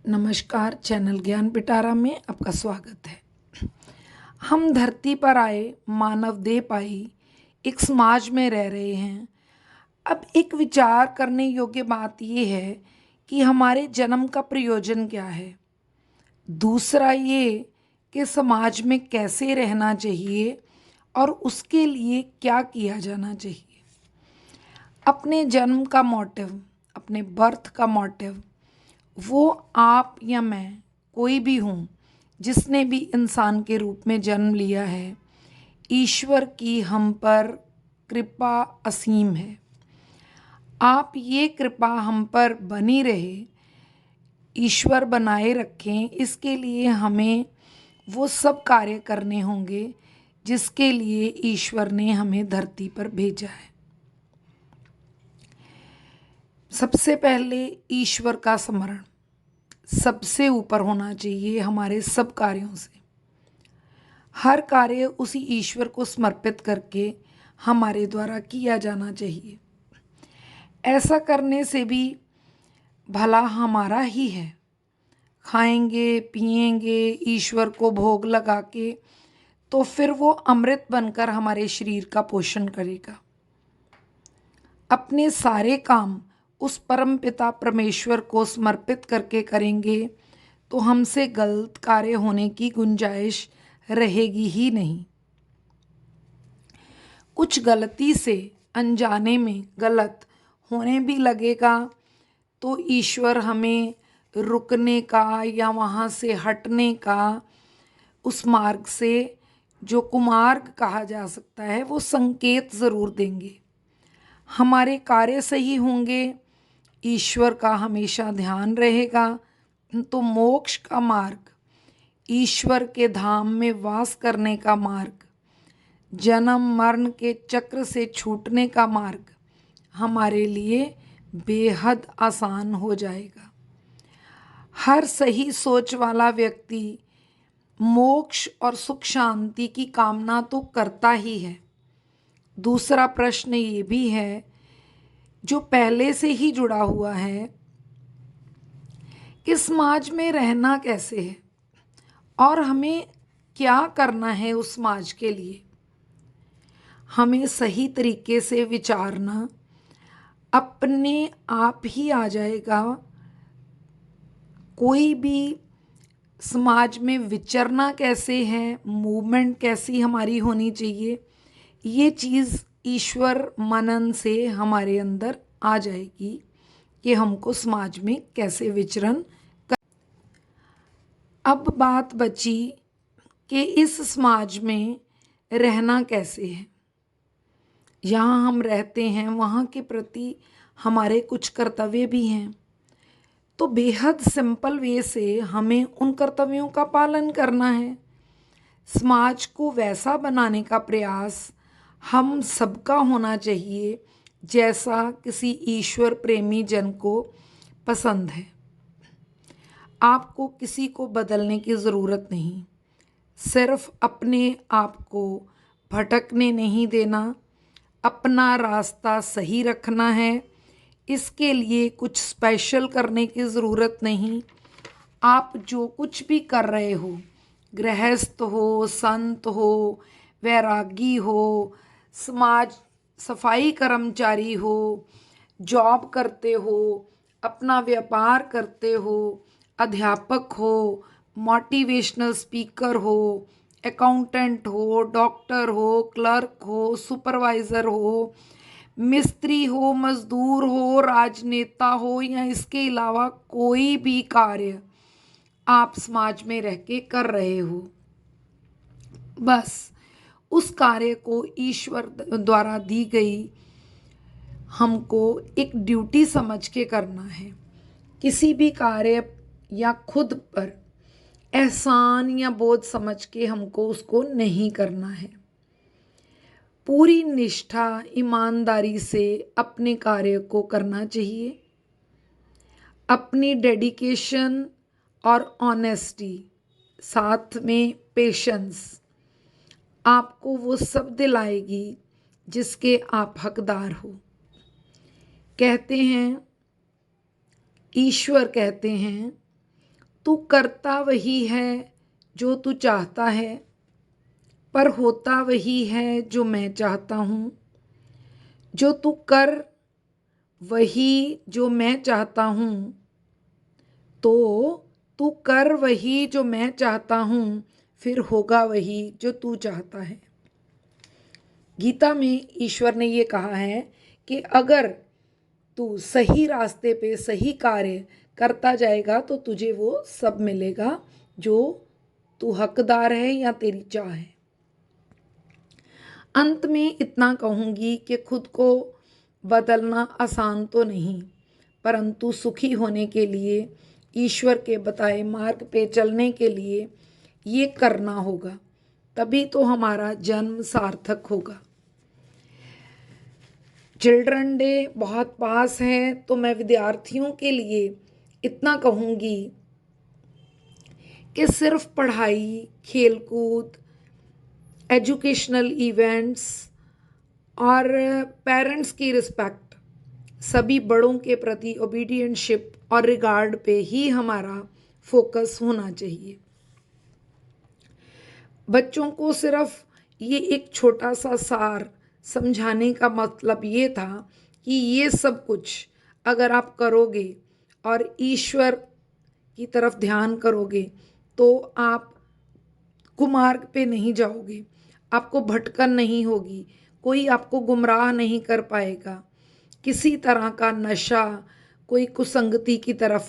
नमस्कार, चैनल ज्ञान पिटारा में आपका स्वागत है। हम धरती पर आए, मानव देह पाई, एक समाज में रह रहे हैं। अब एक विचार करने योग्य बात यह है कि हमारे जन्म का प्रयोजन क्या है। दूसरा ये कि समाज में कैसे रहना चाहिए और उसके लिए क्या किया जाना चाहिए। अपने जन्म का मोटिव, अपने बर्थ का मोटिव, वो आप या मैं कोई भी हूँ, जिसने भी इंसान के रूप में जन्म लिया है, ईश्वर की हम पर कृपा असीम है। आप ये कृपा हम पर बनी रहे, ईश्वर बनाए रखें, इसके लिए हमें वो सब कार्य करने होंगे जिसके लिए ईश्वर ने हमें धरती पर भेजा है। सबसे पहले ईश्वर का स्मरण सबसे ऊपर होना चाहिए हमारे सब कार्यों से। हर कार्य उसी ईश्वर को समर्पित करके हमारे द्वारा किया जाना चाहिए। ऐसा करने से भी भला हमारा ही है। खाएंगे पिएंगे ईश्वर को भोग लगा के, तो फिर वो अमृत बनकर हमारे शरीर का पोषण करेगा। अपने सारे काम उस परम पिता परमेश्वर को समर्पित करके करेंगे तो हमसे गलत कार्य होने की गुंजाइश रहेगी ही नहीं। कुछ गलती से अनजाने में गलत होने भी लगेगा तो ईश्वर हमें रुकने का या वहाँ से हटने का, उस मार्ग से जो कुमार्ग कहा जा सकता है, वो संकेत ज़रूर देंगे। हमारे कार्य सही होंगे, ईश्वर का हमेशा ध्यान रहेगा, तो मोक्ष का मार्ग, ईश्वर के धाम में वास करने का मार्ग, जन्म मरण के चक्र से छूटने का मार्ग हमारे लिए बेहद आसान हो जाएगा। हर सही सोच वाला व्यक्ति मोक्ष और सुख शांति की कामना तो करता ही है। दूसरा प्रश्न ये भी है जो पहले से ही जुड़ा हुआ है कि समाज में रहना कैसे है और हमें क्या करना है उस समाज के लिए। हमें सही तरीके से विचारना अपने आप ही आ जाएगा। कोई भी समाज में विचरना कैसे है, मूवमेंट कैसी हमारी होनी चाहिए, ये चीज़ ईश्वर मनन से हमारे अंदर आ जाएगी कि हमको समाज में कैसे विचरण कर। अब बात बची कि इस समाज में रहना कैसे है। यहाँ हम रहते हैं, वहाँ के प्रति हमारे कुछ कर्तव्य भी हैं। तो बेहद सिंपल वे से हमें उन कर्तव्यों का पालन करना है। समाज को वैसा बनाने का प्रयास हम सबका होना चाहिए जैसा किसी ईश्वर प्रेमी जन को पसंद है। आपको किसी को बदलने की ज़रूरत नहीं, सिर्फ अपने आप को भटकने नहीं देना, अपना रास्ता सही रखना है। इसके लिए कुछ स्पेशल करने की ज़रूरत नहीं। आप जो कुछ भी कर रहे हो, गृहस्थ हो, संत हो, वैरागी हो, समाज सफाई कर्मचारी हो, जॉब करते हो, अपना व्यापार करते हो, अध्यापक हो, मोटिवेशनल स्पीकर हो, अकाउंटेंट हो, डॉक्टर हो, क्लर्क हो, सुपरवाइज़र हो, मिस्त्री हो, मजदूर हो, राजनेता हो, या इसके अलावा कोई भी कार्य आप समाज में रह के कर रहे हो, बस उस कार्य को ईश्वर द्वारा दी गई हमको एक ड्यूटी समझ के करना है। किसी भी कार्य या खुद पर एहसान या बोझ समझ के हमको उसको नहीं करना है। पूरी निष्ठा ईमानदारी से अपने कार्य को करना चाहिए। अपनी डेडिकेशन और ऑनेस्टी, साथ में पेशेंस, आपको वो सब दिलाएगी जिसके आप हकदार हो। कहते हैं, ईश्वर कहते हैं, तू करता वही है जो तू चाहता है, पर होता वही है जो मैं चाहता हूँ। जो तू कर वही जो मैं चाहता हूँ, तो तू कर वही जो मैं चाहता हूँ, फिर होगा वही जो तू चाहता है। गीता में ईश्वर ने ये कहा है कि अगर तू सही रास्ते पे सही कार्य करता जाएगा तो तुझे वो सब मिलेगा जो तू हकदार है या तेरी चाह है। अंत में इतना कहूँगी कि खुद को बदलना आसान तो नहीं, परंतु सुखी होने के लिए, ईश्वर के बताए मार्ग पे चलने के लिए ये करना होगा, तभी तो हमारा जन्म सार्थक होगा। चिल्ड्रन डे बहुत पास है, तो मैं विद्यार्थियों के लिए इतना कहूँगी कि सिर्फ पढ़ाई, खेलकूद, एजुकेशनल इवेंट्स और पेरेंट्स की रिस्पेक्ट, सभी बड़ों के प्रति ओबीडियंटशिप और रिगार्ड पे ही हमारा फोकस होना चाहिए। बच्चों को सिर्फ ये एक छोटा सा सार समझाने का मतलब ये था कि ये सब कुछ अगर आप करोगे और ईश्वर की तरफ ध्यान करोगे तो आप कुमार्ग पे नहीं जाओगे, आपको भटकन नहीं होगी, कोई आपको गुमराह नहीं कर पाएगा, किसी तरह का नशा, कोई कुसंगति की तरफ